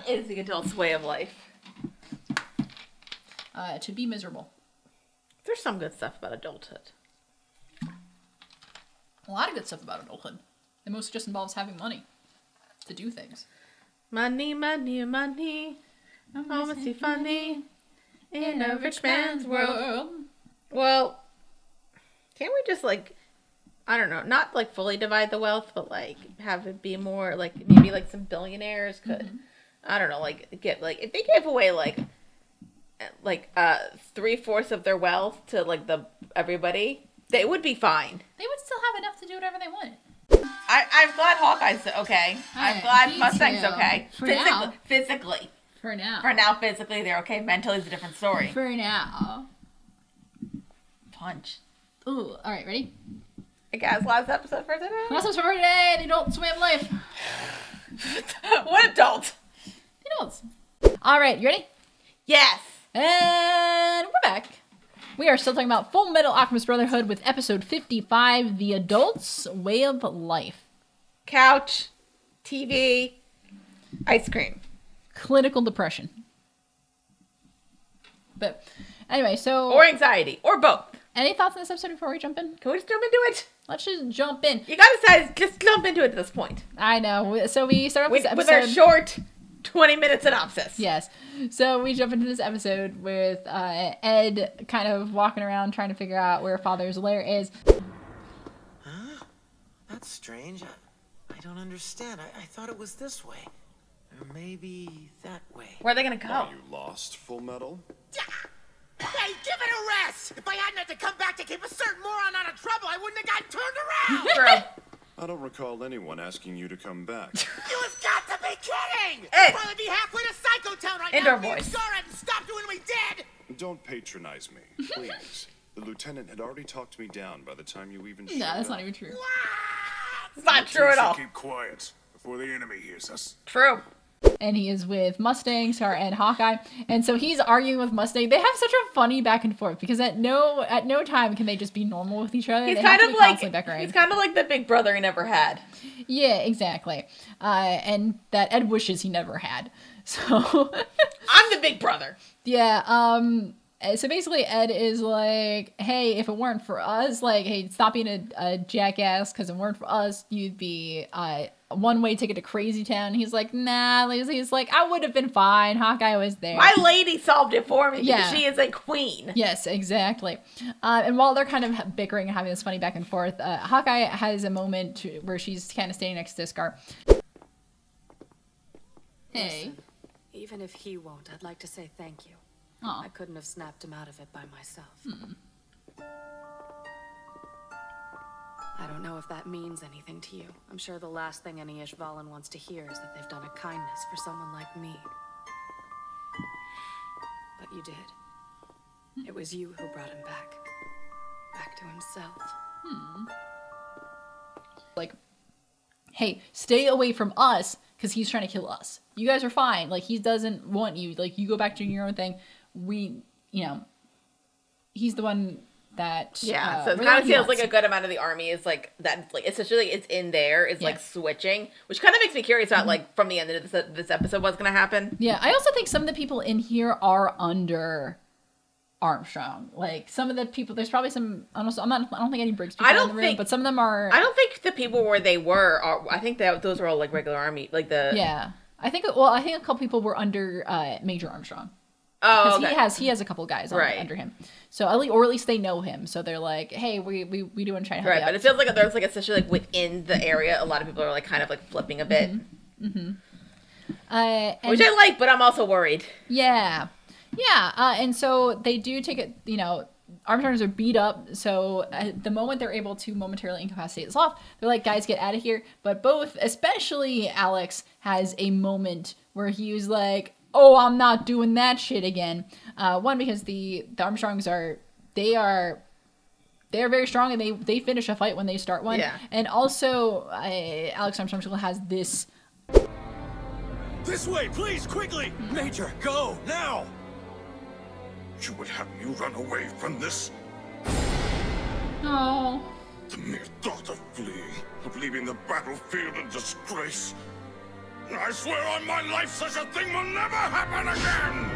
is the adult's way of life? To be miserable. There's some good stuff about adulthood. A lot of good stuff about adulthood. It mostly just involves having money to do things. Money, money, money. Almost too funny in a rich man's world. Well, can't we just like, I don't know, not like fully divide the wealth, but like have it be more like maybe like some billionaires could, I don't know, like get like if they gave away like 3/4 of their wealth to like everybody, they would be fine. They would still have enough to do whatever they wanted. I'm glad Hawkeye's okay. I'm glad Mustang's okay. Physically. For now. For now, physically, they're okay. Mentally, it's a different story. For now. Punch. Ooh, alright, ready? Hey guys, last episode for today? Last episode for today, the adults way of life. What adult? The adults. Alright, you ready? Yes. And we're back. We are still talking about Fullmetal Alchemist Brotherhood with episode 55, The Adult's Way of Life. Couch, TV, ice cream. Clinical depression. But anyway, so... Or anxiety, or both. Any thoughts on this episode before we jump in? Can we just jump into it? Let's just jump in. You gotta decide, just jump into it at this point. I know. So we start off this episode... With our short 20-minute synopsis. Yes. So we jump into this episode with Ed kind of walking around trying to figure out where Father's lair is. Huh? That's strange. I don't understand. I thought it was this way. Or maybe that way. Where are they gonna go? Are you lost, Fullmetal? Hey, give it a rest! If I hadn't had to come back to keep a certain moron out of trouble, I wouldn't have gotten turned around! True. I don't recall anyone asking you to come back. You have got to be kidding! Ed. I'd probably be halfway to Psycho Town right Indoor now. Me and voice. Scar hadn't stopped doing me dead! Don't patronize me, please. The lieutenant had already talked me down by the time you even showed No, that's up. not even true. What? It's not true at all. Keep quiet before the enemy hears us. True. And he is with Mustang, Star, and Hawkeye. And so he's arguing with Mustang. They have such a funny back and forth because at no time can they just be normal with each other. He's they kind have of to be like constantly bickering. he's kind of like the big brother he never had. Yeah, exactly. And that Ed wishes he never had. So I'm the big brother. yeah, so basically Ed is like, hey, if it weren't for us, like, hey, stop being a jackass, because if it weren't for us, you'd be a one-way ticket to Crazy Town. He's like, nah, he's like, I would have been fine. Hawkeye was there. My lady solved it for me because Yeah. she is a queen. Yes, exactly. And while they're kind of bickering and having this funny back and forth, Hawkeye has a moment where she's kind of standing next to Scar. Hey. Listen, even if he won't, I'd like to say thank you. Aw. I couldn't have snapped him out of it by myself. I don't know if that means anything to you. I'm sure the last thing any Ishvalan wants to hear is that they've done a kindness for someone like me. But you did. It was you who brought him back. Back to himself. Like, hey, stay away from us because he's trying to kill us. You guys are fine. Like, he doesn't want you. Like, you go back to your own thing. He's the one that... Yeah, so it really kind of he feels wants. like a good amount of the army is like that. Like essentially, it's in there. It's Yeah. like switching, which kind of makes me curious about like from the end of this episode what's gonna happen. Yeah, I also think some of the people in here are under Armstrong. Like, some of the people, there's probably some, I don't think any Briggs people I in don't the room, think- but some of them are... I don't think the people where they were. I think that those were all like regular army, like the. Yeah. I think a couple people were under Major Armstrong. Oh, Because okay. he has a couple guys Right. under him. So at least they know him. So they're like, hey, we do want to try and help Right, you but out. it feels like there's like especially like within the area, a lot of people are like kind of like flipping a bit, And- which I like, but I'm also worried. Yeah. Yeah. And so they do take it, Armstrongs are beat up. So at the moment they're able to momentarily incapacitate Sloth, they're like, guys, get out of here. But especially Alex, has a moment where he was like, oh, I'm not doing that shit again. One, because the Armstrongs they're very strong and they finish a fight when they start one. Yeah. And also, Alex Armstrong has this... This way, please, quickly! Major, go, now! You would have me run away from this? Oh... The mere thought of fleeing, of leaving the battlefield in disgrace. I swear on my life such a thing will never happen again!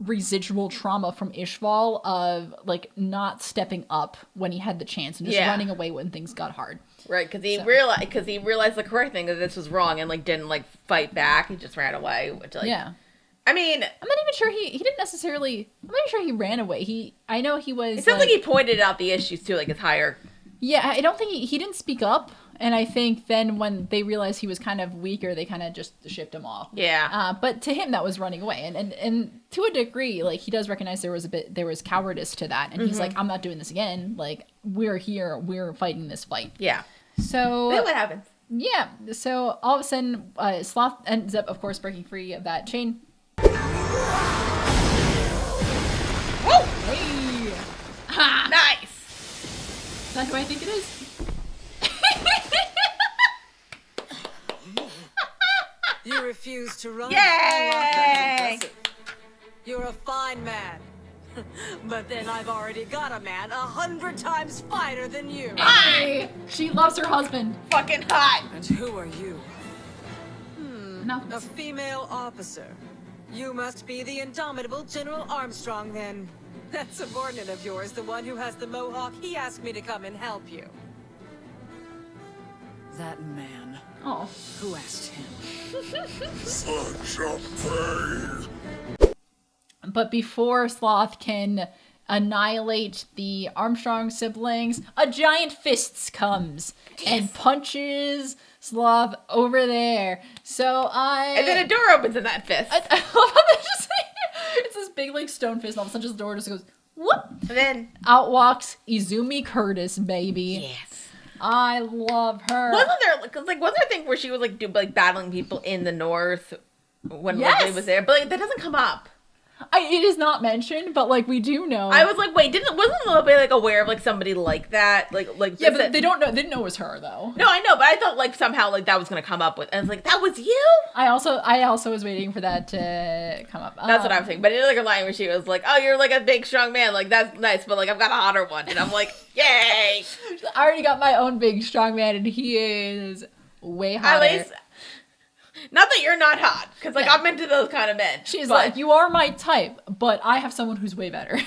Residual trauma from Ishval of like not stepping up when he had the chance and just running away when things got hard. Right, because he realized the correct thing, that this was wrong, and like didn't like fight back. He just ran away. Which, like, I mean, I'm not even sure he didn't necessarily. I'm not even sure he ran away. I know he was. It sounds like he pointed out the issues too, like his higher. Yeah, I don't think he didn't speak up, and I think then when they realized he was kind of weaker, they kind of just shipped him off. Yeah. But to him, that was running away, and to a degree, like he does recognize there was cowardice to that, and he's like, I'm not doing this again. Like we're here, we're fighting this fight. Yeah. So Then what happens? Yeah. So all of a sudden, Sloth ends up, of course, breaking free of that chain. Whoa! Hey! Ha! Nice! Is that who I think it is? You refuse to run? Yay! That's impressive. You're a fine man. But then I've already got a man 100 times finer than you. Hi! She loves her husband. Fucking hot! And who are you? Nothing. A female officer. You must be the indomitable General Armstrong, then. That subordinate of yours, the one who has the mohawk, he asked me to come and help you. That man. Oh. Who asked him? Such a pain! But before Sloth can annihilate the Armstrong siblings, a giant fists comes and punches Sloth over there. And then a door opens in that fist. I love how they just it's this big like stone fist, and all of a sudden just the door just goes whoop. And then out walks Izumi Curtis, baby. yes. I love her. Wasn't there a thing where she was like battling people in the north when Yes! Leslie was there? But like that doesn't come up. It is not mentioned, but like we do know. I was like, wait, wasn't Lope like aware of like somebody like that? Like yeah, but they don't know. They didn't know it was her though. No, I know, but I thought like somehow like that was gonna come up with, and I was like, that was you. I also was waiting for that to come up. That's what I was thinking. But it was like a line where she was like, "Oh, you're like a big strong man. Like that's nice, but like I've got a hotter one," and I'm like, "Yay!" I already got my own big strong man, and he is way hotter. At least, not that you're not hot, because like I'm into those kind of men. She's like, you are my type, but I have someone who's way better.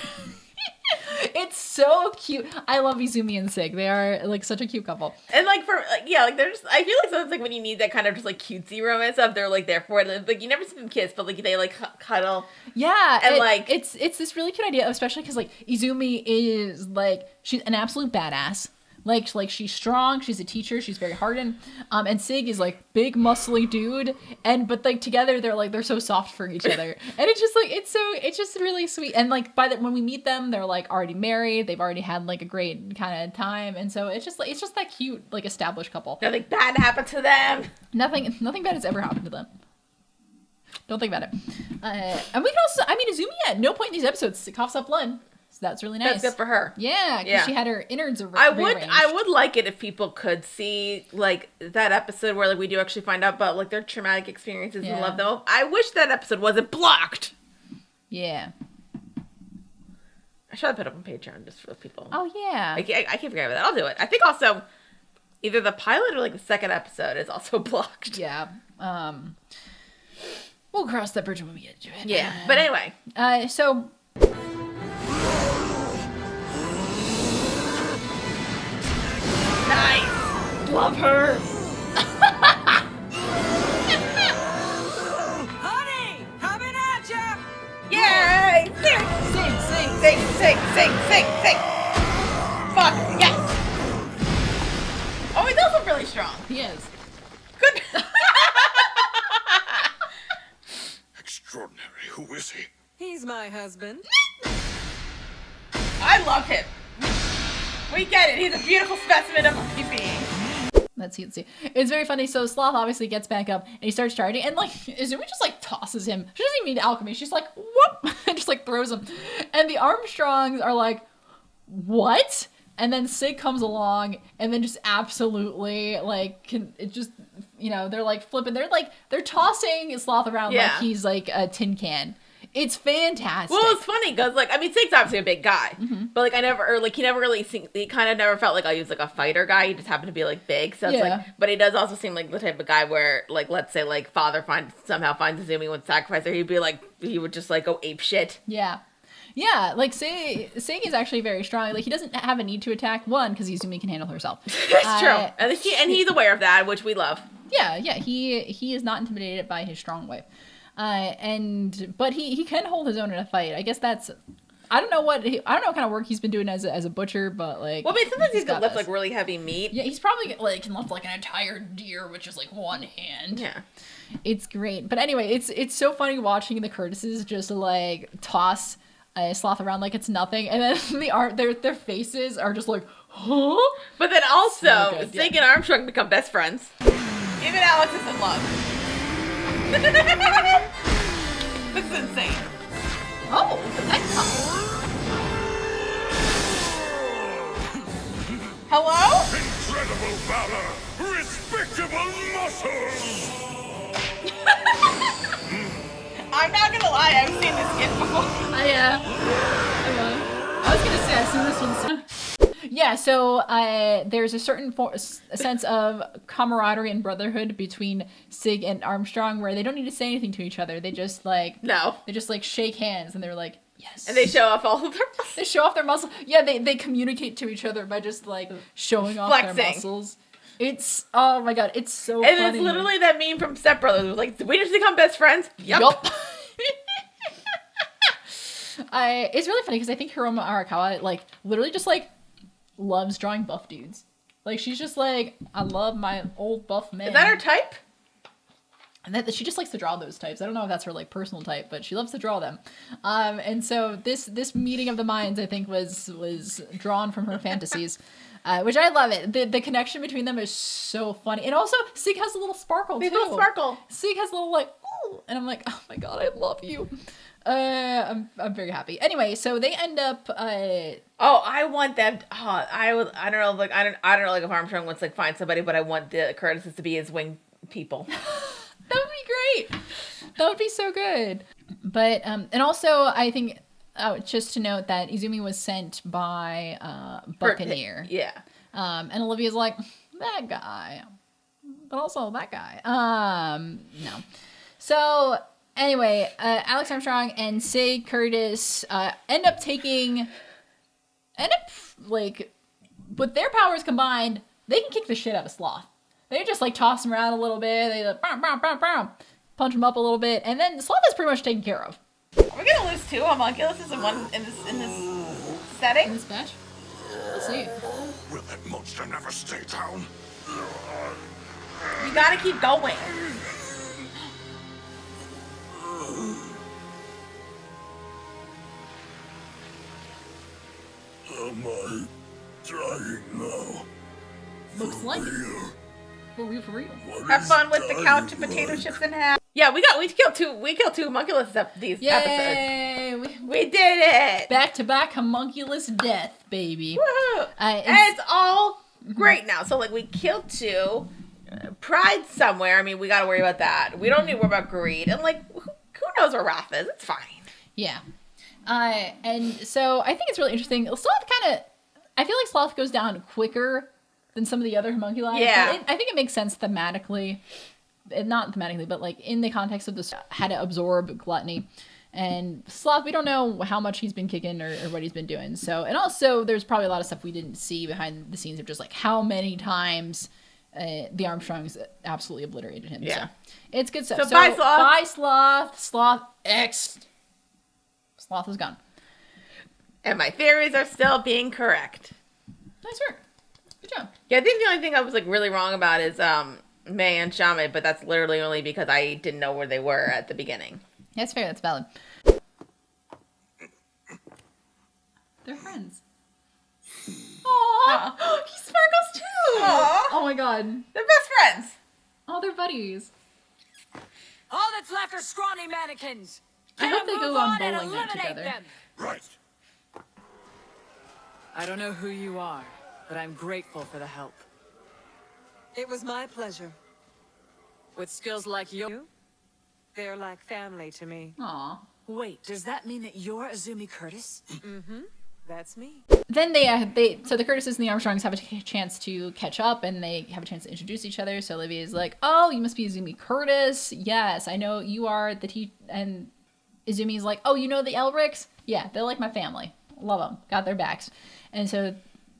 It's so cute. I love Izumi and Sig. They are like such a cute couple. And like for like yeah, like they're just. I feel like sometimes like when you need that kind of just like cutesy romance stuff, they're like there for it. Like you never see them kiss, but like they like cuddle. Yeah, and like it's this really cute idea, especially because like Izumi is like she's an absolute badass. Like she's strong, she's a teacher, she's very hardened. And Sig is like big muscly dude, but like together they're so soft for each other. And it's just like it's just really sweet. And like when we meet them, they're like already married, they've already had like a great kind of time. And so it's just that cute, like established couple. Nothing bad happened to them. Nothing bad has ever happened to them. Don't think about it. And we can also Izumi at no point in these episodes coughs up blood. So that's really nice. That's good for her. Yeah, because she had her innards I rearranged. would like it if people could see like that episode where like we do actually find out about like their traumatic experiences and love them. I wish that episode wasn't blocked. Yeah. I should put up on Patreon just for people. Oh yeah. I can't forget about that. I'll do it. I think also either the pilot or like the second episode is also blocked. Yeah. We'll cross that bridge when we get to it. Yeah. But anyway. So Nice. Love her. Honey, coming at ya! Yay! Sing. Fuck yes. Oh, he's also really strong. he is. Good. Extraordinary. Who is he? He's my husband. I love him. We get it. He's a beautiful specimen of a being. Let's see. It's very funny. So Sloth obviously gets back up and he starts charging, and like Izumi just like tosses him. She doesn't even mean alchemy. She's like whoop, and just like throws him. And the Armstrongs are like, what? And then Sig comes along and then just absolutely like they're like flipping. They're tossing Sloth around like he's like a tin can. It's fantastic. Well, it's funny because, like, I mean, Sig's obviously a big guy, but like, he never really seemed, he kind of never felt like he was like a fighter guy. He just happened to be like big, so it's like, but he does also seem like the type of guy where, like, let's say like Father somehow finds Izumi would sacrifice her, he'd be like, he would just like go ape shit. Yeah, like Sig is actually very strong. Like he doesn't have a need to attack because Izumi can handle herself. That's true, and he's aware of that, which we love. Yeah, he is not intimidated by his strong wife. But he can hold his own in a fight. I guess that's, I don't know what kind of work he's been doing as a butcher, but like. Well, I mean, sometimes he's gonna lift like really heavy meat. Yeah, he's probably like can lift like an entire deer with just like one hand. Yeah, it's great. But anyway, it's so funny watching the Curtises just like toss Sloth around like it's nothing, and then their faces are just like, huh? But then also, So good, Sig and Armstrong become best friends. Even Alex is in love. This is insane. Oh, the pet couple. Hello? Incredible valor! Respectable muscles! I'm not gonna lie, I've seen this skit before. I was gonna say I've seen this one. Yeah, so there's a certain sense of camaraderie and brotherhood between Sig and Armstrong where they don't need to say anything to each other. They just like shake hands and they're like, yes. And they show off all of their muscles. They show off their muscles. Yeah, they communicate to each other by just like showing off their muscles. It's, oh my god, it's so funny. And it's literally that meme from Step Brothers. It was like, did we just become best friends? Yup. It's really funny because I think Hiroma Arakawa like literally just like loves drawing buff dudes. Like she's just like, I love my old buff man. Is that her type? And that she just likes to draw those types. I don't know if that's her like personal type, but she loves to draw them. And so this meeting of the minds, I think, was drawn from her fantasies, which I love it. The connection between them is so funny, and also Sig has a little sparkle too. Little sparkle. Sig has a little like, ooh, and I'm like, oh my god, I love you. I'm very happy. Anyway, so they end up. I want them. I don't know. Like I don't know. Like if Armstrong wants to like find somebody, but I want the Curtises to be his wing people. That would be great. That would be so good. But and also I think just to note that Izumi was sent by Buccaneer. Yeah. And Olivia's like, that guy, but also that guy. No. So anyway, Alex Armstrong and Sig Curtis end up like with their powers combined, they can kick the shit out of Sloth. They just like toss him around a little bit. They like, punch him up a little bit, and then Sloth is pretty much taken care of. Are we gonna lose two homunculuses in this setting? In this match? Let's see. Will that monster never stay down? You gotta keep going. Am I dying now? Looks like it. For real. Have fun with the couch and potato chips in half. Yeah, we killed two homunculuses these episodes. We did it! Back to back homunculus death, baby. Woohoo! And it's all great now. So like we killed two. Pride somewhere. I mean, we gotta worry about that. We don't need to worry about greed. And like, who knows where Raph is? It's fine. Yeah. And so I think it's really interesting. Sloth I feel like Sloth goes down quicker than some of the other homunculi. Yeah. I think it makes sense thematically. Not thematically, but like in the context of this, how to absorb gluttony. And Sloth, we don't know how much he's been kicking or what he's been doing. So, and also there's probably a lot of stuff we didn't see behind the scenes of just like how many times the Armstrongs absolutely obliterated him. Yeah. So it's good stuff. So bye, Sloth. Bye, Sloth. Sloth X. Sloth is gone. And my theories are still being correct. Nice work. Good job. Yeah, I think the only thing I was like really wrong about is May and Shame, but that's literally only because I didn't know where they were at the beginning. That's fair. That's valid. They're friends. Aww. He sparkles too. Aww. Oh my god. They're best friends. Oh, they're buddies. All that's left are scrawny mannequins. I hope they go on bowling night eliminate together. them. Right. I don't know who you are, but I'm grateful for the help. It was my pleasure. With skills like you, they're like family to me. Aw. Wait, does that mean that you're Azumi Curtis? That's me. Then so the Curtises and the Armstrongs have a chance to catch up, and they have a chance to introduce each other. So Olivia's like, "Oh, you must be Izumi Curtis. Yes, I know you are the And Izumi's like, "Oh, you know the Elrics? Yeah, they're like my family. Love them. Got their backs." And so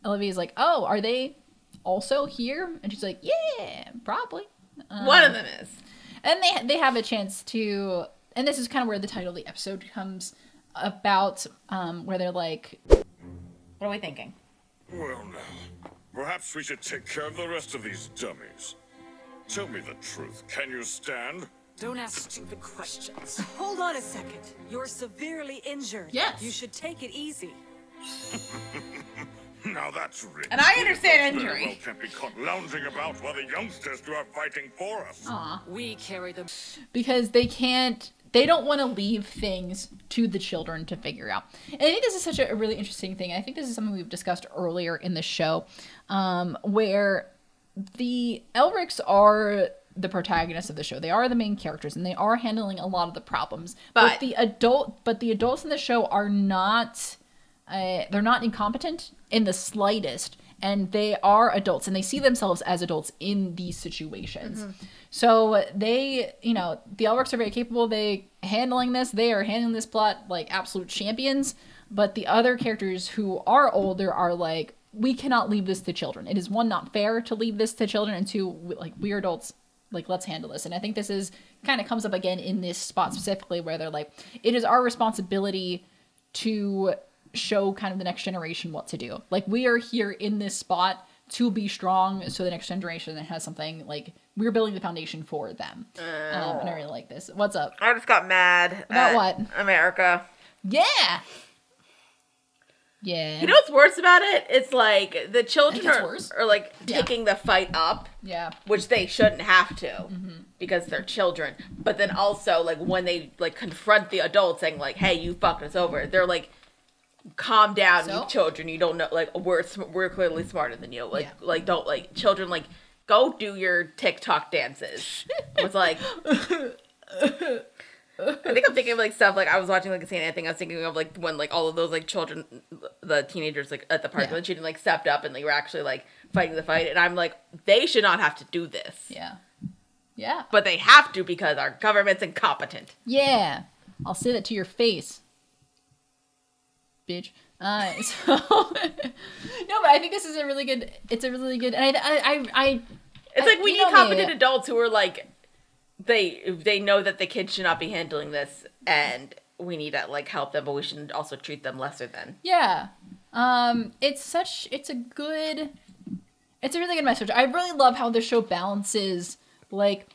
Olivia's like, "Oh, are they also here?" And she's like, "Yeah, probably." One of them is. And they have a chance to, and this is kind of where the title of the episode comes about, where they're like, What are we thinking? Well, now, perhaps we should take care of the rest of these dummies. Tell me the truth. Can you stand? Don't ask stupid questions. Hold on a second. You're severely injured. Yes. You should take it easy. Now that's rich. And I understand Very well injury. can't be caught lounging about while the youngsters do our fighting for us. We carry them. because they don't want to leave things to the children to figure out. And I think this is such a really interesting thing. I think this is something we've discussed earlier in the show, where the Elrics are the protagonists of the show. They are the main characters, and they are handling a lot of the problems. But the adults in the show are not, they're not incompetent in the slightest. And they are adults, and they see themselves as adults in these situations. So they, the Elrics are very capable. They are handling this plot like absolute champions. But the other characters who are older are like, we cannot leave this to children. It is, one, not fair to leave this to children, and two, like, we're adults. Like, let's handle this. And I think this is kind of comes up again in this spot specifically, where they're like, it is our responsibility to show kind of the next generation what to do. Like, we are here in this spot to be strong, so the next generation that has something, like, we're building the foundation for them. And I really like this. What's up? I just got mad. About at what? America. Yeah. Yeah. You know what's worse about it? It's like the children it's worse. are like taking the fight up. Yeah. Which they shouldn't have to because they're children. But then also, like, when they like confront the adults saying like, "Hey, you fucked us over," they're like, "Calm down, you children. You don't know. Like, we're clearly smarter than you. Like don't like children. Like, go do your TikTok dances." It's like. I think I'm thinking of like stuff like I was watching like a scene. I think I was thinking of like when like all of those like children, the teenagers like at the park when shooting like stepped up and they were actually like fighting the fight. And I'm like, they should not have to do this. Yeah. Yeah. But they have to because our government's incompetent. Yeah. I'll say that to your face, bitch. No, but I think this is a really good. It's a really good. And It's like we need competent adults who are like. They know that the kids should not be handling this, and we need to like help them, but we should also treat them lesser than. Yeah, it's a really good message. I really love how the show balances like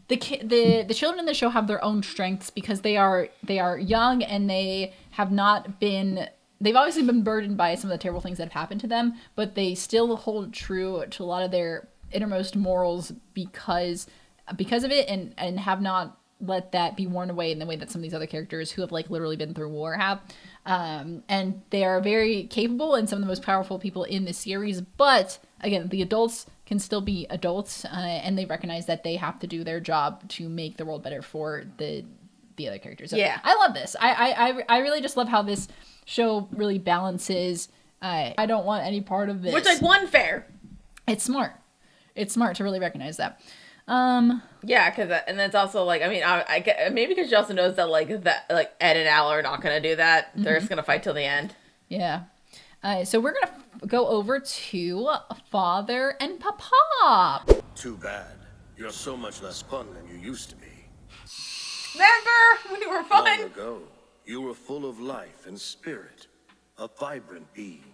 the children in the show have their own strengths because they are young and they have not been. They've obviously been burdened by some of the terrible things that have happened to them, but they still hold true to a lot of their innermost morals because of it, and have not let that be worn away in the way that some of these other characters who have like literally been through war have. And they are very capable and some of the most powerful people in this series. But again, the adults can still be adults, and they recognize that they have to do their job to make the world better for the other characters. So yeah, I love this. I really just love how this show really balances. I don't want any part of this. Which like one fair. It's smart. It's smart to really recognize that. Yeah, because and that's also like I get maybe because she also knows that like Ed and Al are not gonna do that. They're just gonna fight till the end. Yeah. So we're gonna go over to Father and Papa. Too bad. You're so much less fun than you used to be. Remember when you were fun? Long ago, you were full of life and spirit, a vibrant being.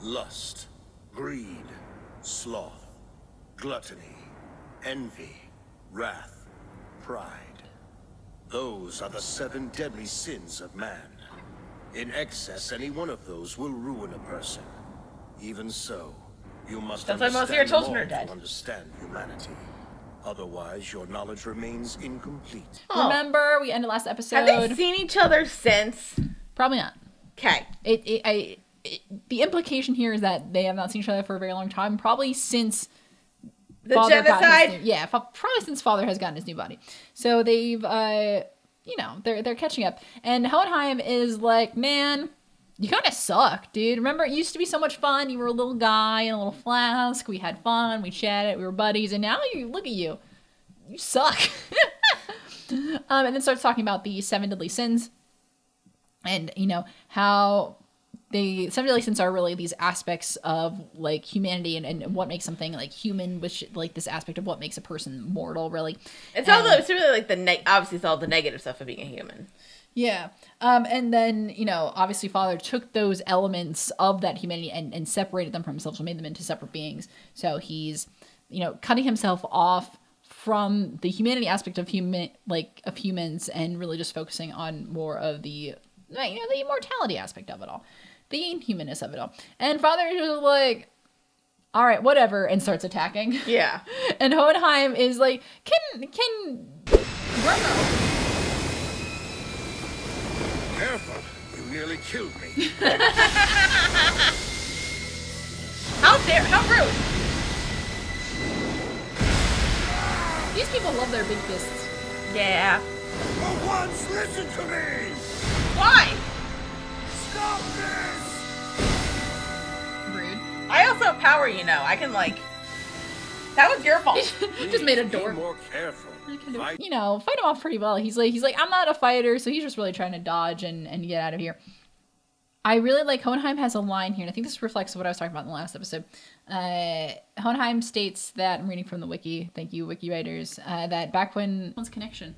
Lust, greed, sloth, gluttony, envy, wrath, pride. Those are the 7 deadly sins of man. In excess, any one of those will ruin a person. Even so, you must That's why most of your understand children them are dead. all to understand humanity. Otherwise, your knowledge remains incomplete. Oh. Remember, we ended last episode. Have they seen each other since? Probably not. Okay. The implication here is that they have not seen each other for a very long time. Probably since the genocide. Probably since Father has gotten his new body. So they've you know, they're catching up. And Hohenheim is like, man, you kind of suck, dude. Remember, it used to be so much fun. You were a little guy in a little flask. We had fun. We chatted. We were buddies. And now you look at you. You suck. And then starts talking about the 7 deadly sins. And, you know, how the 7 deadly sins are really these aspects of, like, humanity and what makes something, like, human, which, like, this aspect of what makes a person mortal, really. It's really, like, obviously it's all the negative stuff of being a human. Yeah. And then, you know, obviously Father took those elements of that humanity and separated them from himself, so made them into separate beings. So he's, you know, cutting himself off from the humanity aspect of humans and really just focusing on more of the, you know, the immortality aspect of it all. The inhumanness of it all. And Father is just like, all right, whatever, and starts attacking. Yeah. And Hohenheim is like, can Bruno... Careful, you nearly killed me. How rude. These people love their big fists. Yeah. For once, listen to me! Why? Stop this! Rude. I also have power, you know. I can, like... That was your fault. Just made a Be door. more careful. Fight. You know, fight him off pretty well. He's like, I'm not a fighter, so he's just really trying to dodge and get out of here. I really like Hohenheim has a line here, and I think this reflects what I was talking about in the last episode. Hohenheim states that, I'm reading from the wiki, thank you, wiki writers, that back when one's connection,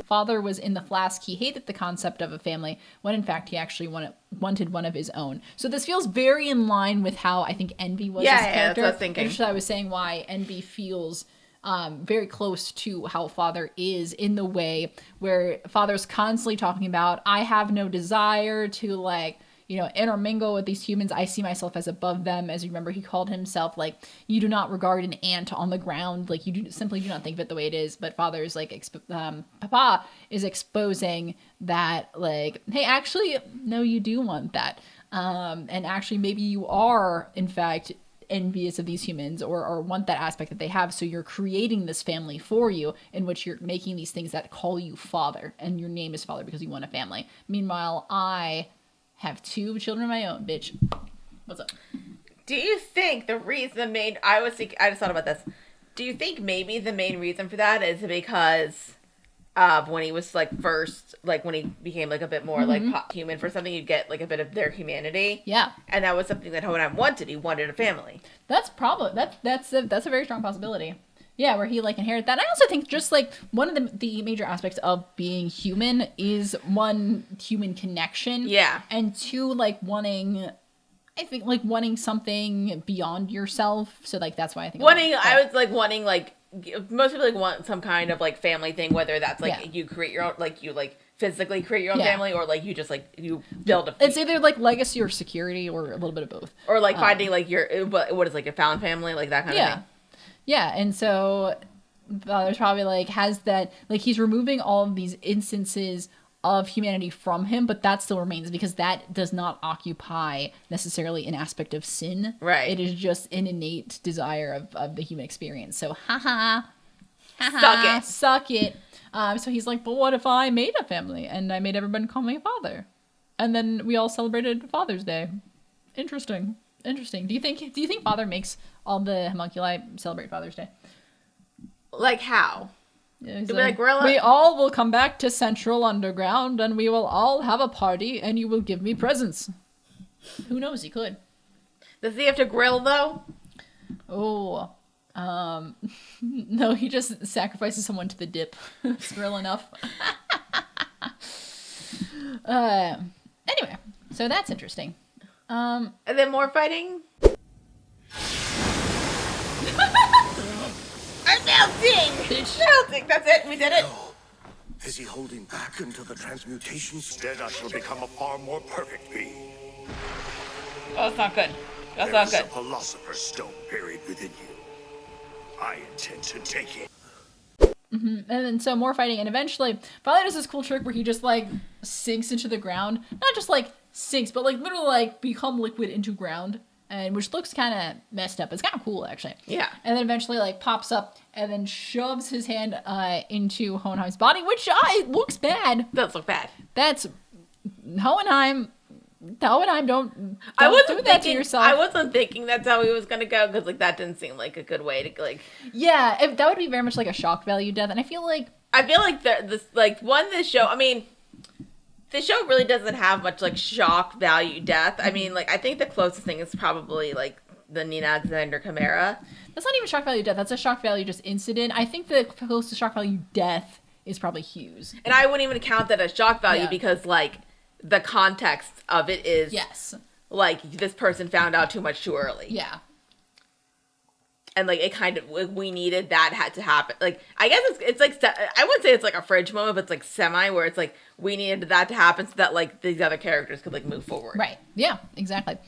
Father was in the flask, he hated the concept of a family, when in fact he actually wanted one of his own. So this feels very in line with how I think Envy was his character. That's what I was thinking. Actually, I was saying why Envy feels very close to how Father is, in the way where Father's constantly talking about, I have no desire to, like, you know, intermingle with these humans. I see myself as above them. As you remember, he called himself, like, you do not regard an ant on the ground. Like, you simply do not think of it the way it is. But Father is like, Papa is exposing that, like, hey, actually, no, you do want that. And actually, maybe you are, in fact, envious of these humans or want that aspect that they have. So you're creating this family for you, in which you're making these things that call you Father. And your name is Father because you want a family. Meanwhile, I have 2 children of my own, bitch. What's up? Do you think the reason I just thought about this. Do you think maybe the main reason for that is because of when he was, like, first, like, when he became, like, a bit more, like, human for something, you'd get, like, a bit of their humanity? Yeah. And that was something that Hohenheim wanted. He wanted a family. That's probably, that's a very strong possibility. Yeah, where he, like, inherited that. And I also think just, like, one of the major aspects of being human is, 1, human connection. Yeah. And 2, like, wanting something beyond yourself. So, like, that's why I think... I was, like, wanting, like, most people, like, want some kind of, like, family thing, whether that's, like, you create your own, like, you, like, physically create your own family, or, like, you just, like, you build a... It's either, like, legacy or security, or a little bit of both. Or, like, finding, like, your... What is, like, a found family? Like, that kind of thing. Yeah, and so Father's probably, like, has that, like, he's removing all of these instances of humanity from him, but that still remains because that does not occupy necessarily an aspect of sin. Right. It is just an innate desire of the human experience. So, suck it. So he's like, but what if I made a family and I made everyone call me Father? And then we all celebrated Father's Day. Interesting. Do you think Father makes all the homunculi celebrate Father's Day? Like, how? Yeah, It'd be like, Gorilla. We all will come back to Central Underground and we will all have a party and you will give me presents. Who knows? He could. Does he have to grill, though? Oh, no, he just sacrifices someone to the dip. It's real enough. Anyway, so that's interesting. And then more fighting? I'm melting! Bitch. Melting! That's it, we did it. Is he holding back until the transmutation? Instead, I shall become a far more perfect being. Oh, it's not good. That's There not is a good. philosopher's stone buried within you. I intend to take it. And then so more fighting, and eventually Father does this cool trick where he just, like, sinks into the ground. Not just, like, sinks, but, like, literally, like, become liquid into ground. and which looks kind of messed up. It's kind of cool, actually. Yeah. And then eventually, like, pops up and then shoves his hand into Hohenheim's body, which it looks bad. Does look bad. That's Hohenheim. Don't I wasn't do that thinking, to yourself. I wasn't thinking that's how he was gonna go, because like that didn't seem like a good way to like. Yeah, that would be very much like a shock value death, and I feel like this show. I mean, the show really doesn't have much like shock value death. I mean, like I think the closest thing is probably like the Nina Alexander Chimera. That's not even shock value death. That's a shock value just incident. I think the closest shock value death is probably Hughes. And I wouldn't even count that as shock value because like the context of it is like this person found out too much too early. Yeah. And like it kind of we needed that had to happen. Like I guess it's like I wouldn't say it's like a fridge moment, but it's like semi where it's like we needed that to happen so that like these other characters could like move forward. Right. Yeah. Exactly.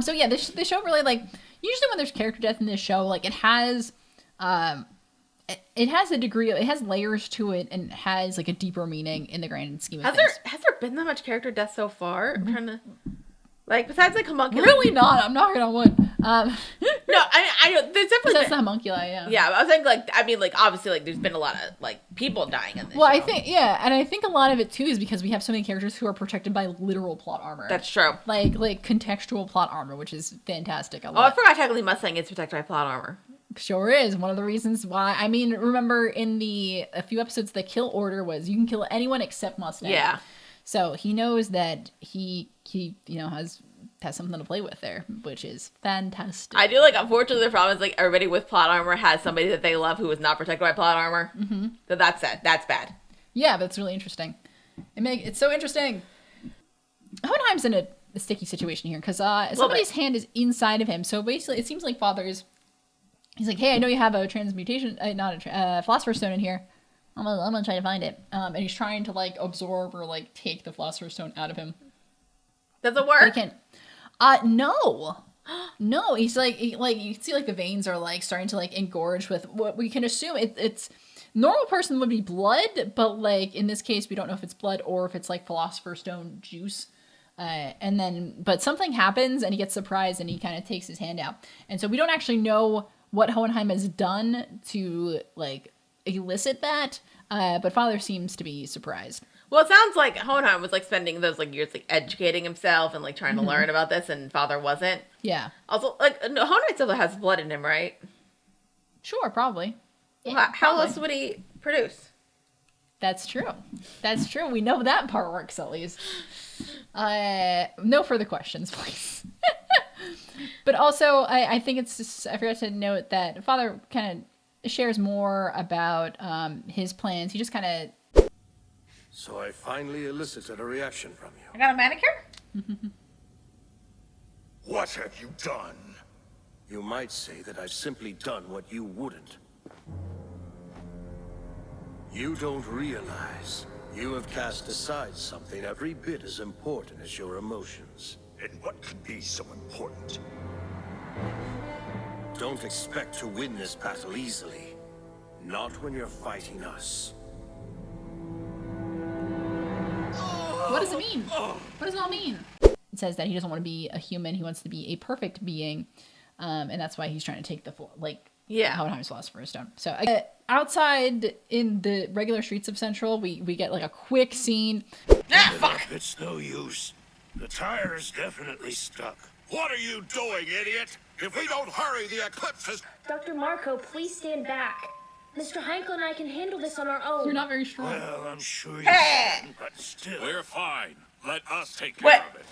So yeah, this show really like usually when there's character death in this show, like it has a degree of, it has layers to it and has like a deeper meaning in the grand scheme of things. Has there been that much character death so far? I'm trying to like besides like homunculi. Really not. I'm knocking on wood. No, I know there's definitely that's the homunculi. Yeah. Yeah, I was saying like I mean like obviously like there's been a lot of like people dying in this. Well, show. I think and I think a lot of it too is because we have so many characters who are protected by literal plot armor. That's true. Like contextual plot armor, which is fantastic. I forgot technically Mustang is protected by plot armor. Sure is. One of the reasons why. I mean, remember in a few episodes, the kill order was you can kill anyone except Mustang. Yeah. So he knows that he has something to play with there, which is fantastic. I do like. Unfortunately, the problem is like everybody with plot armor has somebody that they love who is not protected by plot armor. Mm-hmm. So that's sad. That's bad. Yeah, that's really interesting. It's so interesting. Hohenheim's in a sticky situation here because somebody's hand is inside of him. So basically, it seems like he's like, hey, I know you have a transmutation, philosopher's stone in here. I'm gonna try to find it. And he's trying to like absorb or like take the philosopher's stone out of him. Does it work? But he can't. No. He's like, you can see like the veins are like starting to like engorge with what we can assume it's normal person would be blood, but like in this case we don't know if it's blood or if it's like philosopher's stone juice. But something happens and he gets surprised and he kind of takes his hand out, and so we don't actually know what Hohenheim has done to like elicit that, but Father seems to be surprised. Well, it sounds like Hohenheim was like spending those like years like educating himself and like trying to learn about this, and Father wasn't. Yeah. Also, like Hohenheim still has blood in him, right? Sure, probably. Well, how else would he produce? That's true. We know that part works at least. No further questions, please. But also, I think it's just, I forgot to note that Father kind of shares more about his plans. He just kind of... So I finally elicited a reaction from you. I got a manicure? What have you done? You might say that I've simply done what you wouldn't. You don't realize you have cast aside something every bit as important as your emotions. And what could be so important? Don't expect to win this battle easily. Not when you're fighting us. What does it mean? What does it all mean? It says that he doesn't want to be a human. He wants to be a perfect being. And that's why he's trying to take the Hohenheim's philosopher's stone. So outside in the regular streets of Central, we get like a quick scene. Ah, fuck! It's no use. The tire's definitely stuck. What are you doing, idiot? If we don't hurry, the eclipse is... Dr. Marco, please stand back. Mr. Heinkel and I can handle this on our own. You're not very strong. Well, I'm sure you can, but still... We're fine. Let us take care of it.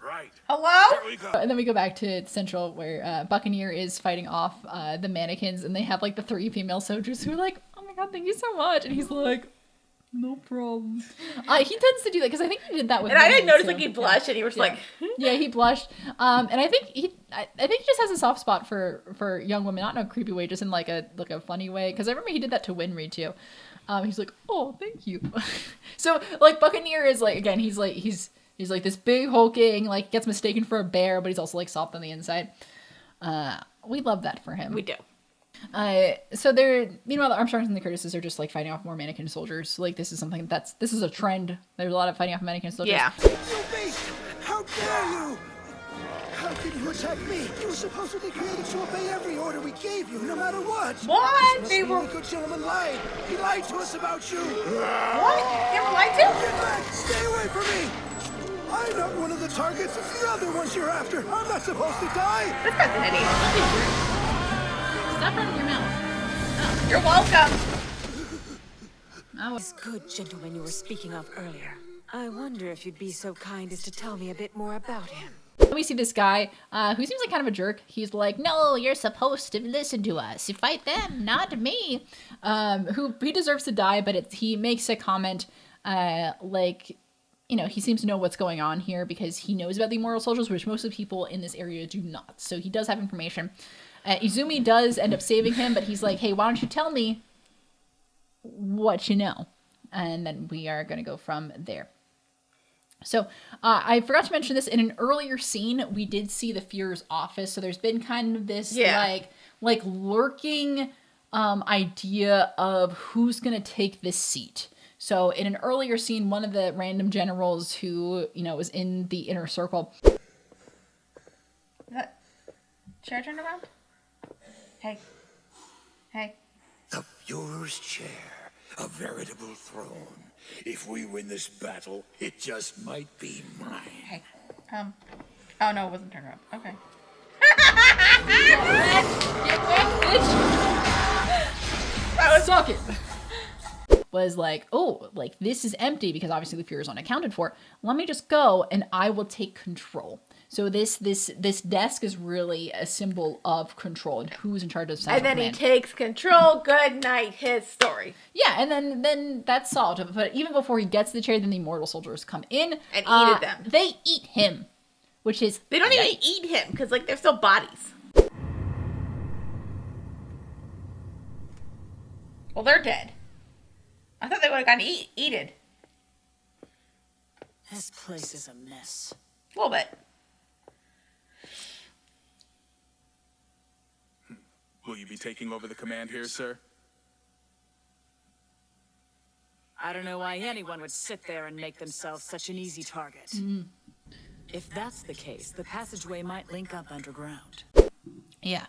Right. Hello? Here we go. And then we go back to Central where Buccaneer is fighting off the mannequins, and they have like the 3 female soldiers who are like, oh my god, thank you so much. And he's like, no problem. He tends to do that because I think he did that with. And I didn't notice too. like he blushed, and he was like, yeah, he blushed. And I think he just has a soft spot for young women, not in a creepy way, just in like a funny way. Because I remember he did that to Winry too. He's like, oh, thank you. So like Buccaneer is like, again, he's like this big hulking, like gets mistaken for a bear, but he's also like soft on the inside. We love that for him. we do. So they're, meanwhile, the Armstrongs and the Curtises are just like fighting off more mannequin soldiers. Like this is something this is a trend. There's a lot of fighting off mannequin soldiers. Yeah. You beast! How dare you! How can to attack me. You were supposedly created to obey every order we gave you, no matter what. What? This They must mean were... the good gentleman lied. He lied to us about you. What? They were lied to? Get back! Stay away from me! I'm not one of the targets. It's the other ones you're after. I'm not supposed to die. This guy's an idiot. Stop running your mouth. Oh. You're welcome. Oh. This good gentleman you were speaking of earlier. I wonder if you'd be so kind as to tell me a bit more about him. We see this guy who seems like kind of a jerk. He's like, no, you're supposed to listen to us. You fight them, not me. Who he deserves to die, but he makes a comment like, you know, he seems to know what's going on here because he knows about the immortal soldiers, which most of the people in this area do not. So he does have information. Izumi does end up saving him, but he's like, hey, why don't you tell me what you know? And then we are going to go from there. So I forgot to mention this in an earlier scene. We did see the Fuhrer's office. So there's been kind of this like lurking idea of who's going to take this seat. So in an earlier scene, one of the random generals who, you know, was in the inner circle. Is that chair turned around? Hey. Hey. The Fuhrer's chair, a veritable throne. If we win this battle, it just might be mine. Hey. Oh no, it wasn't turned around. Okay. Suck it. Was like, oh, like this is empty because obviously the Fuhrer is unaccounted for. Let me just go and I will take control. So this desk is really a symbol of control and who's in charge of central And then command. he takes control. Good night, his story. Yeah, and then that's solved. But even before he gets to the chair, then the immortal soldiers come in And eat them. They eat him, which is They don't even eat him because like they're still bodies. Well, they're dead. I thought they would have gotten eaten. This place is a mess. A little bit. Will you be taking over the command here, sir? I don't know why anyone would sit there and make themselves such an easy target. If that's the case, the passageway might link up underground. Yeah.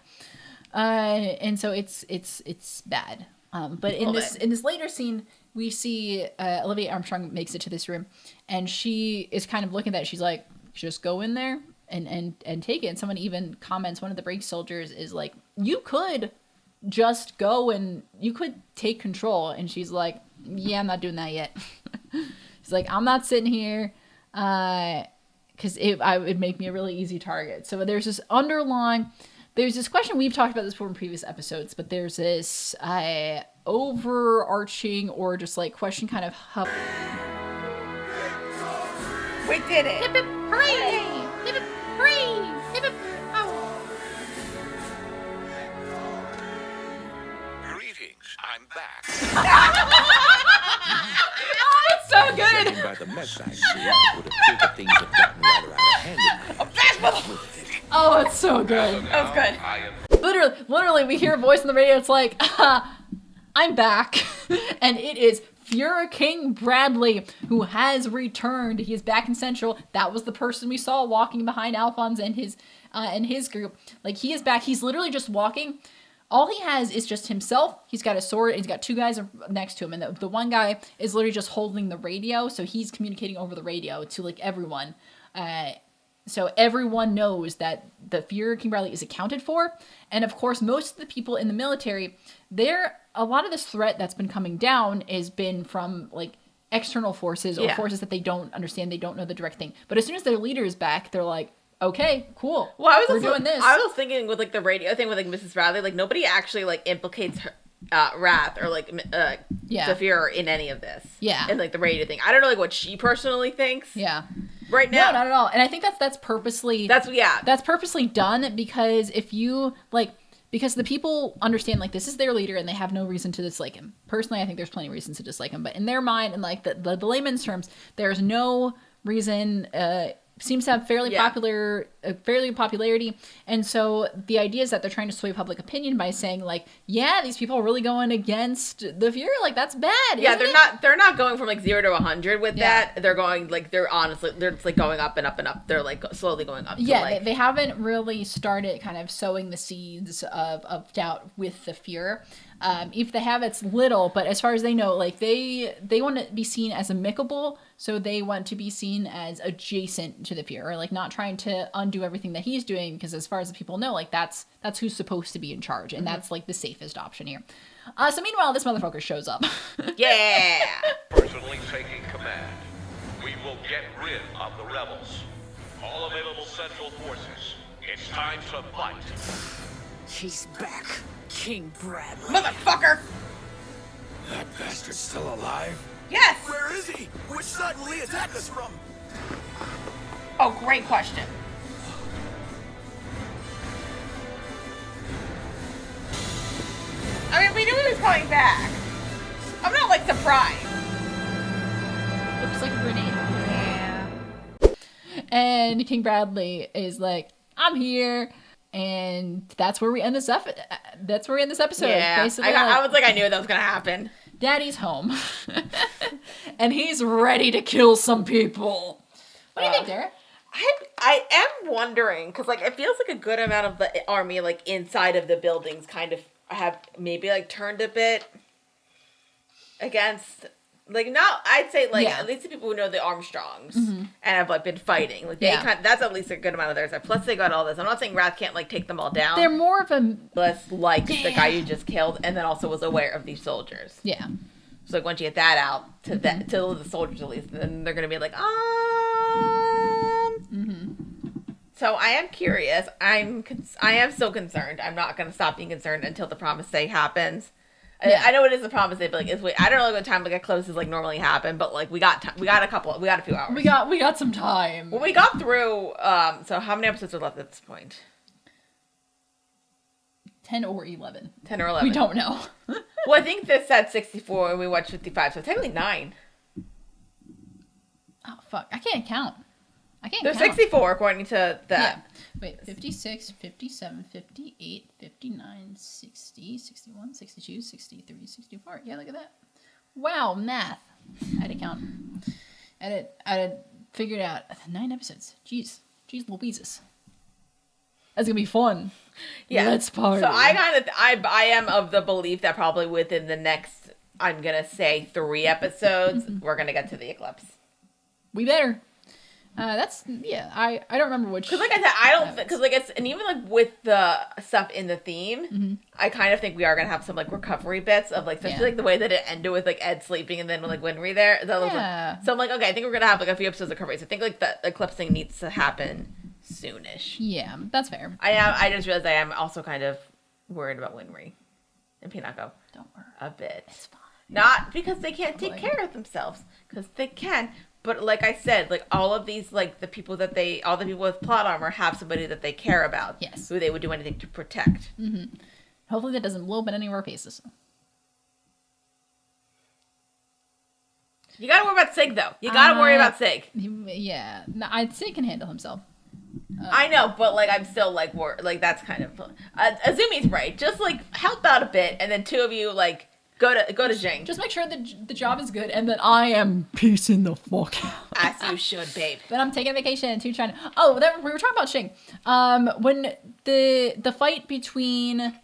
And so it's bad. But in this later scene, we see Olivia Armstrong makes it to this room, and she is kind of looking at it. She's like, just go in there and take it. And someone even comments, one of the break soldiers is like, you could just go and you could take control. And she's like, yeah, I'm not doing that yet. She's like, I'm not sitting here because it would make me a really easy target. So there's this question, we've talked about this before in previous episodes, but there's this overarching or just like question kind of We did it. Hip hip hooray! Hip hip hooray! Hip hip oh. Greetings, I'm back. Oh, it's so good! Judging by the mess I see, it would appear that things have gotten rather out of hand. Oh, it's so good. That was good. Literally, we hear a voice on the radio. It's like, I'm back. And it is Fuhrer King Bradley, who has returned. He is back in Central. That was the person we saw walking behind Alphonse and his group. Like, he is back. He's literally just walking. All he has is just himself. He's got a sword, and he's got two guys next to him. And the one guy is literally just holding the radio. So he's communicating over the radio to, like, everyone. So everyone knows that the Fuhrer King Bradley is accounted for. And of course, most of the people in the military, a lot of this threat that's been coming down has been from like external forces or forces that they don't understand. They don't know the direct thing. But as soon as their leader is back, they're like, okay, cool. Well, we're doing this. I was thinking with like the radio thing with like Mrs. Bradley, like nobody actually like implicates her, Wrath or like Zafir in any of this. Yeah. And like the radio thing. I don't know like what she personally thinks. Yeah. Right now. No, not at all. And I think that's purposely that's purposely done because because the people understand like this is their leader and they have no reason to dislike him. Personally, I think there's plenty of reasons to dislike him, but in their mind and like the layman's terms, there's no reason. Seems to have fairly popular a fairly good popularity. And so the idea is that they're trying to sway public opinion by saying like, yeah, these people are really going against the Fuhrer. Like that's bad. Yeah, they're not going from like 0 to 100 with that. They're going like they're just like going up and up and up. They're like slowly going up. Yeah, like... they haven't really started kind of sowing the seeds of doubt with the Fuhrer. If they have, it's little, but as far as they know, like they want to be seen as amicable, so they want to be seen as adjacent to the Fuhrer, like not trying to undo everything that he's doing, because as far as the people know, like that's who's supposed to be in charge, and that's like the safest option here. So meanwhile, this motherfucker shows up. Yeah. Personally taking command. We will get rid of the rebels. All available Central forces. It's time to fight. He's back. King Bradley. Motherfucker! That bastard's still alive? Yes! Where is he? Which side will he attack us from? Oh, great question. I mean, we knew he was coming back. I'm not, like, surprised. Looks like a grenade. Yeah. And King Bradley is like, I'm here. And that's where we end this episode. Yeah. Basically, I was like, I knew that was going to happen. Daddy's home. And he's ready to kill some people. What do you think, Derek? I am wondering, because, like, it feels like a good amount of the army, like, inside of the buildings kind of have maybe, like, turned a bit against, like, not, I'd say, like, at least the people who know the Armstrongs and have, like, been fighting. Like, they that's at least a good amount of theirs. Plus, they got all this. I'm not saying Wrath can't, like, take them all down. They're more of a... Less like the guy you just killed, and then also was aware of these soldiers. Yeah. So, like, once you get that out, to the soldiers at least, then they're going to be like, So I am curious. I am still concerned. I'm not going to stop being concerned until the promise day happens. Yeah. I know it is the promise day, but like I don't know what time like closes like normally happen, but like we got a few hours. We got some time. Well, we got through. So how many episodes are left at this point? 10 or 11. 10 or 11. We don't know. Well, I think this said 64 and we watched 55, so technically 9. Oh fuck! I can't count. There's 64 according to that. Yeah. Wait, 56, 57, 58, 59, 60, 61, 62, 63, 64. Yeah, look at that. Wow, math. I had to count. I had figured out 9 episodes. Jeez Louises. That's gonna be fun. Yeah. Let's party. So I am of the belief that probably within the next, I'm gonna say 3 episodes, we're gonna get to the eclipse. We better. I don't remember which. Because like I said, I don't because like it's and even like with the stuff in the theme, I kind of think we are gonna have some like recovery bits of like especially like the way that it ended with like Ed sleeping and then like Winry there. So I'm like, okay, I think we're gonna have like a few episodes of recovery. So I think like the eclipse thing needs to happen soonish. Yeah, that's fair. I just realized I am also kind of worried about Winry and Pinako. Don't worry. A bit. It's fine. Not because they can't take care of themselves, because they can. But like I said, like all of these, like all the people with plot armor have somebody that they care about. Yes. Who they would do anything to protect. Mm-hmm. Hopefully that doesn't blow up in any of our faces. You gotta worry about Sig, though. You gotta worry about Sig. Yeah. No, Sig can handle himself. I know, but like I'm still like like that's kind of Azumi's right. Just like help out a bit, and then 2 of you like go to Jing. Just make sure that the job is good, and that I am piecing the fuck out. As you should, babe. But I'm taking a vacation to China. Oh, we were talking about Shing. When the fight between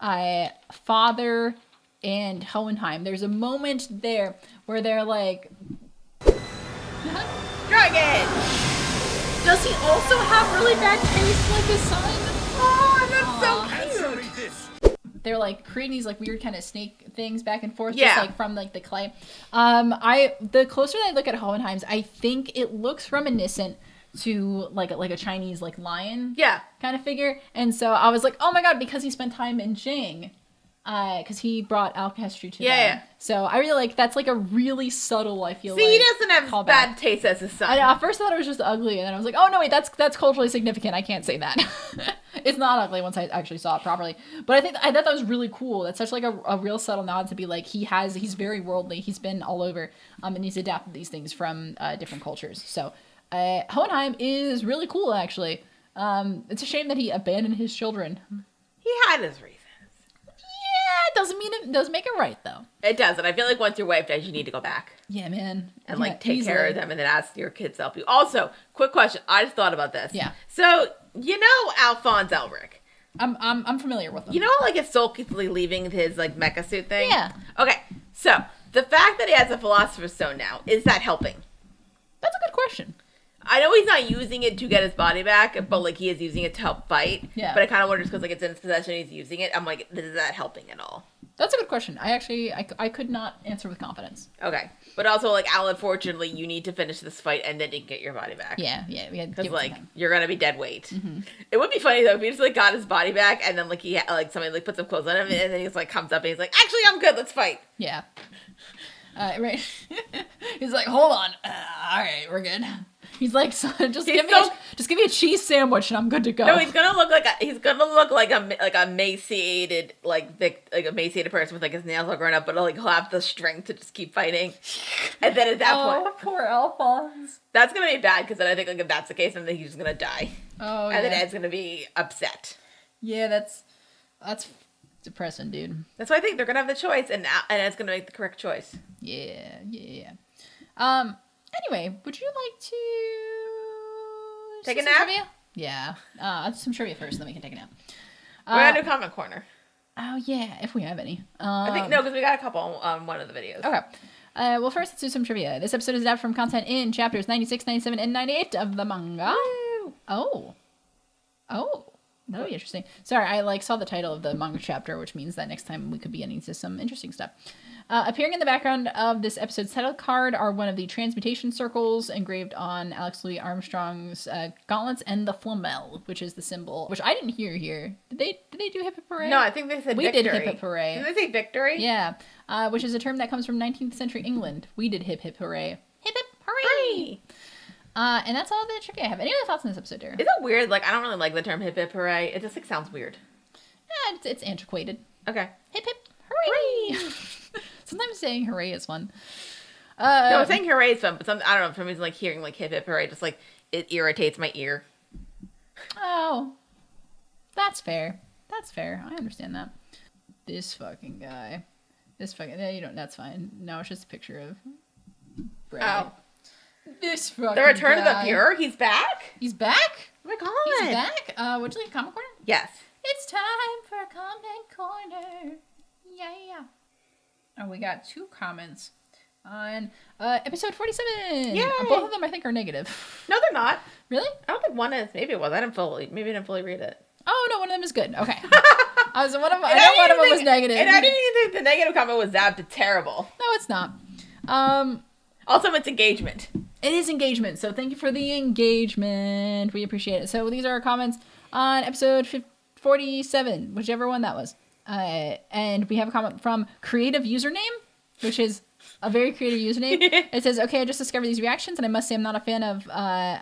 Father and Hohenheim, there's a moment there where they're like, Dragon. Does he also have really bad taste like his son? Oh, that's so cute. They're like creating these like weird kind of snake things back and forth, yeah, just like from like the clay. The closer that I look at Hohenheim's, I think it looks reminiscent to like a Chinese like lion, kind of figure. And so I was like, oh my god, because he spent time in Jing, because he brought alchemy to them. Yeah. So I really like that's like a really subtle. I feel. See, he doesn't have bad taste as his son. At first I thought it was just ugly, and then I was like, oh no, wait, that's culturally significant. I can't say that. It's not ugly once I actually saw it properly. But I thought that was really cool. That's such like a real subtle nod to be like he's very worldly. He's been all over, and he's adapted these things from different cultures. So Hohenheim is really cool, actually. It's a shame that he abandoned his children. He had his reasons. Yeah, it doesn't mean it doesn't make it right, though. It doesn't. I feel like once your wife dies, you need to go back. Yeah, man. And like take care of them and then ask your kids to help you. Also, quick question. I just thought about this. Yeah. So, you know Alphonse Elric. I'm familiar with him. You know how, like, his soul keeps leaving his, like, mecha suit thing? Yeah. Okay, so, the fact that he has a Philosopher's Stone now, is that helping? That's a good question. I know he's not using it to get his body back, but, like, he is using it to help fight. Yeah. But I kind of wonder, just because, like, it's in his possession and he's using it, I'm like, is that helping at all? That's a good question. I could not answer with confidence. Okay. But also, like, Al, unfortunately, you need to finish this fight and then you can get your body back. Yeah. We had to Because, give it like, some time. you're gonna be dead weight. Mm-hmm. It would be funny, though, if he just, like, got his body back and then, like, he like, somebody, like, puts some clothes on him and then he's, like, comes up and he's like, actually, I'm good, let's fight. Yeah. Right. He's like, hold on. All right, we're good. He's like, so, just give me a cheese sandwich and I'm good to go. No, he's gonna look like a emaciated emaciated person with like his nails all grown up, but he'll have the strength to just keep fighting. And then at that point, poor Alphonse. That's gonna be bad because then I think like if that's the case, then he's just gonna die. Oh, and then Ed's gonna be upset. Yeah, that's depressing, dude. That's why I think they're gonna have the choice, and Ed's gonna make the correct choice. Yeah. Anyway, would you like to take a some nap? Trivia? Yeah. I'll do some trivia first, then we can take a nap. We're gonna do comment corner. Oh yeah, if we have any. I think no, because we got a couple on one of the videos. Okay. Well, first let's do some trivia. This episode is adapted from content in chapters 96, 97, and 98 of the manga. Woo! Oh, that'll be interesting. Sorry, I saw the title of the manga chapter, which means that next time we could be getting into some interesting stuff. Appearing in the background of this episode's title card are one of the transmutation circles engraved on Alex Louis Armstrong's gauntlets and the Fullmetal, which is the symbol, which I didn't hear here. Did they do Hip Hip Hooray? No, I think they said we victory. did Hip Hip Hooray. Did they say victory? Yeah, which is a term that comes from 19th century England. We did Hip Hip Hooray. Hip Hip Hooray! And that's all the trivia I have. Any other thoughts on this episode, Dara? Is it weird? Like, I don't really like the term hip hip hooray. It just like sounds weird. Yeah, it's antiquated. Okay. Hip hip hooray! Sometimes saying hooray is fun. No, saying hooray is fun, but I don't know, for some reason, like hearing like hip hip hooray, just like it irritates my ear. Oh, that's fair. That's fair. I understand that. This fucking guy. Yeah, you don't. That's fine. No, it's just a picture of Brad. Oh. This fucking The Return guy. of the Pure? He's back? He's back? Oh my god. He's back? Would you like a comment corner? Yes. It's time for a comment corner. Yeah. Oh, we got 2 comments on episode 47. Yay! Both of them, I think, are negative. No, they're not. Really? I don't think one is. Maybe it was. Maybe I didn't fully read it. Oh, no, one of them is good. Okay. I know one of them was negative. And I didn't even think the negative comment was that terrible. No, it's not. Also, it's engagement. It is engagement, so thank you for the engagement. We appreciate it. So these are our comments on episode 47, whichever one that was. And we have a comment from Creative Username, which is a very creative username. It says, okay, I just discovered these reactions, and I must say I'm not a fan of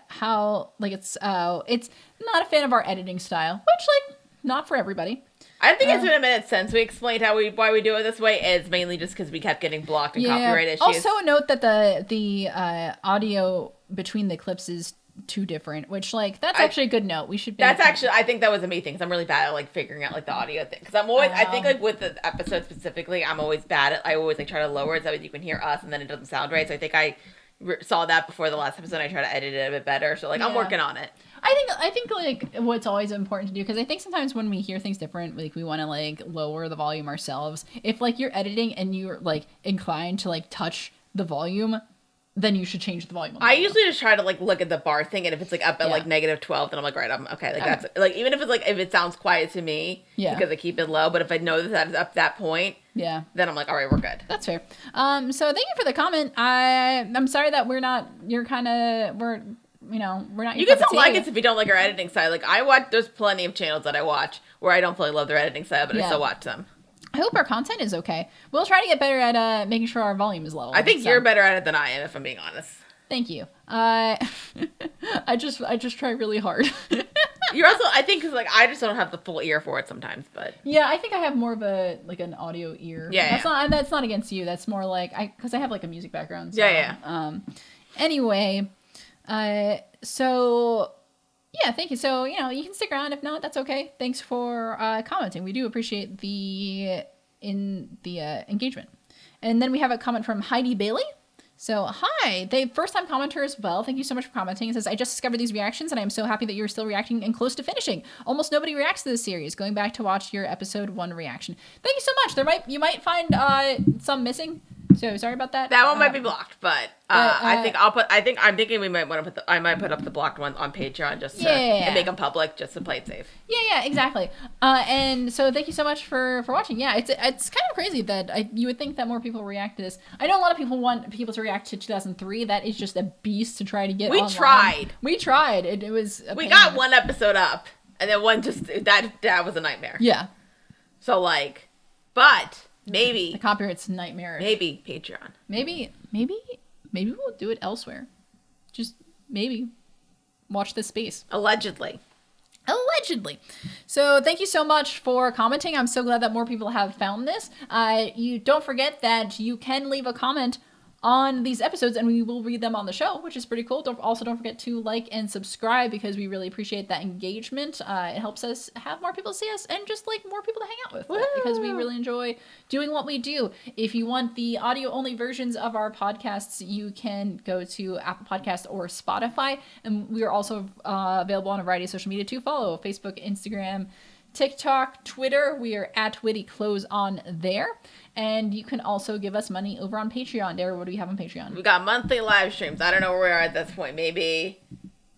how, like, it's not a fan of our editing style, which, like, not for everybody. I think it's been a minute since we explained why we do it this way. It's mainly just because we kept getting blocked and copyright issues. Also, note that the audio between the clips is too different, which like that's actually a good note. We should. I think that was a me thing. Cause I'm really bad at like figuring out like the audio thing. Cause I'm always I think like with the episode specifically, I'm always bad at. I always like try to lower it so that you can hear us, and then it doesn't sound right. So I think I saw that before the last episode. I try to edit it a bit better. So like I'm working on it. I think like what's always important to do, because I think sometimes when we hear things different, like we want to like lower the volume ourselves. If like you're editing and you're like inclined to like touch the volume, then you should change the volume. I usually just try to like look at the bar thing, and if it's like up at like -12, then I'm like, right, I'm okay. Like that's like even if it's like if it sounds quiet to me, because I keep it low. But if I know that that's up that point, then I'm like, all right, we're good. That's fair. So thank you for the comment. I'm sorry that we're not. We're not. You can still like us if you don't like our editing style. Like I watch, there's plenty of channels that I watch where I don't fully love their editing style, but I still watch them. I hope our content is okay. We'll try to get better at making sure our volume is low. I think you're better at it than I am, if I'm being honest. Thank you. I just try really hard. You're also, I think, because like I just don't have the full ear for it sometimes, but yeah, I think I have more of a like an audio ear. Yeah, that's not against you. That's more like because I have like a music background. So, Anyway. So yeah, thank you. So, you can stick around. If not, that's okay. Thanks for commenting. We do appreciate the engagement. And then we have a comment from Heidi Bailey. So, hi, they first-time commenter as well. Thank you so much for commenting. It says, I just discovered these reactions, and I am so happy that you're still reacting and close to finishing. Almost nobody reacts to this series. Going back to watch your episode 1 reaction. Thank you so much. You might find some missing. So sorry about that. That one might be blocked, but I'm thinking we might want to I might put up the blocked one on Patreon just to and make them public, just to play it safe. Yeah, exactly. And so thank you so much for watching. Yeah, it's kind of crazy that you would think that more people react to this. I know a lot of people want people to react to 2003. That is just a beast to try to get. We tried. It was. We got one episode up, and then one just that was a nightmare. Yeah. So but. Maybe the copyright's nightmare. Maybe Patreon. Maybe we'll do it elsewhere. Just maybe watch this space. Allegedly. So thank you so much for commenting. I'm so glad that more people have found this. You don't forget that you can leave a comment on these episodes and we will read them on the show, which is pretty cool. Don't forget to like and subscribe because we really appreciate that engagement. It helps us have more people see us and just more people to hang out with because we really enjoy doing what we do. If you want the audio only versions of our podcasts, you can go to Apple Podcasts or Spotify, and we are also available on a variety of social media to follow: Facebook, Instagram, TikTok, Twitter. We are at Witty Close on there. And you can also give us money over on Patreon. Dara, what do we have on Patreon? We got monthly live streams. I don't know where we are at this point. Maybe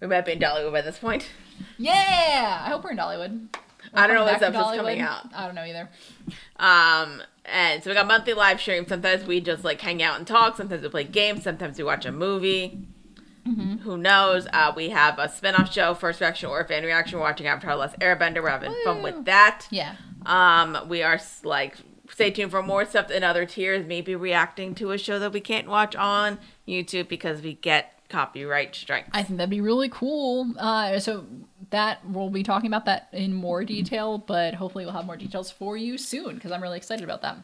we might be in Dollywood by this point. Yeah! I hope we're in Dollywood. I don't know when this episode's coming out. I don't know either. And so we got monthly live streams. Sometimes we just hang out and talk. Sometimes we play games. Sometimes we watch a movie. Mm-hmm. Who knows? We have a spin-off show, First Reaction or Fan Reaction. We're watching Avatar: The Last Airbender. We're having fun with that. Yeah. We are stay tuned for more stuff in other tiers, maybe reacting to a show that we can't watch on YouTube because we get copyright strikes. I think that'd be really cool. So that we'll be talking about that in more detail, but hopefully we'll have more details for you soon because I'm really excited about that.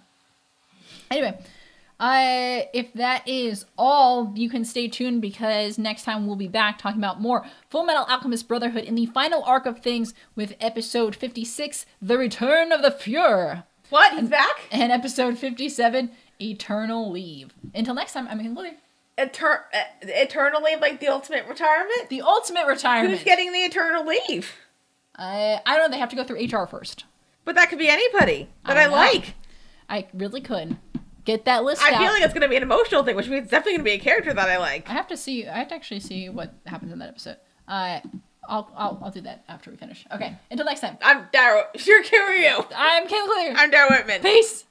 Anyway, if that is all, you can stay tuned because next time we'll be back talking about more Fullmetal Alchemist Brotherhood in the final arc of things with episode 56, The Return of the Fuhrer. What? He's back? And episode 57, Eternal Leave. Until next time, I'm Hillary. Eternal leave, like the ultimate retirement? The ultimate retirement. Who's getting the eternal leave? I don't know. They have to go through HR first. But that could be anybody that I like. I really could. Get that list out. I feel like it's going to be an emotional thing, which means it's definitely going to be a character that I like. I have to actually see what happens in that episode. I'll do that after we finish. Okay. Until next time. I'm Dara. You're Kiryu. I'm Kayla Clear. I'm Dara Whitman. Peace.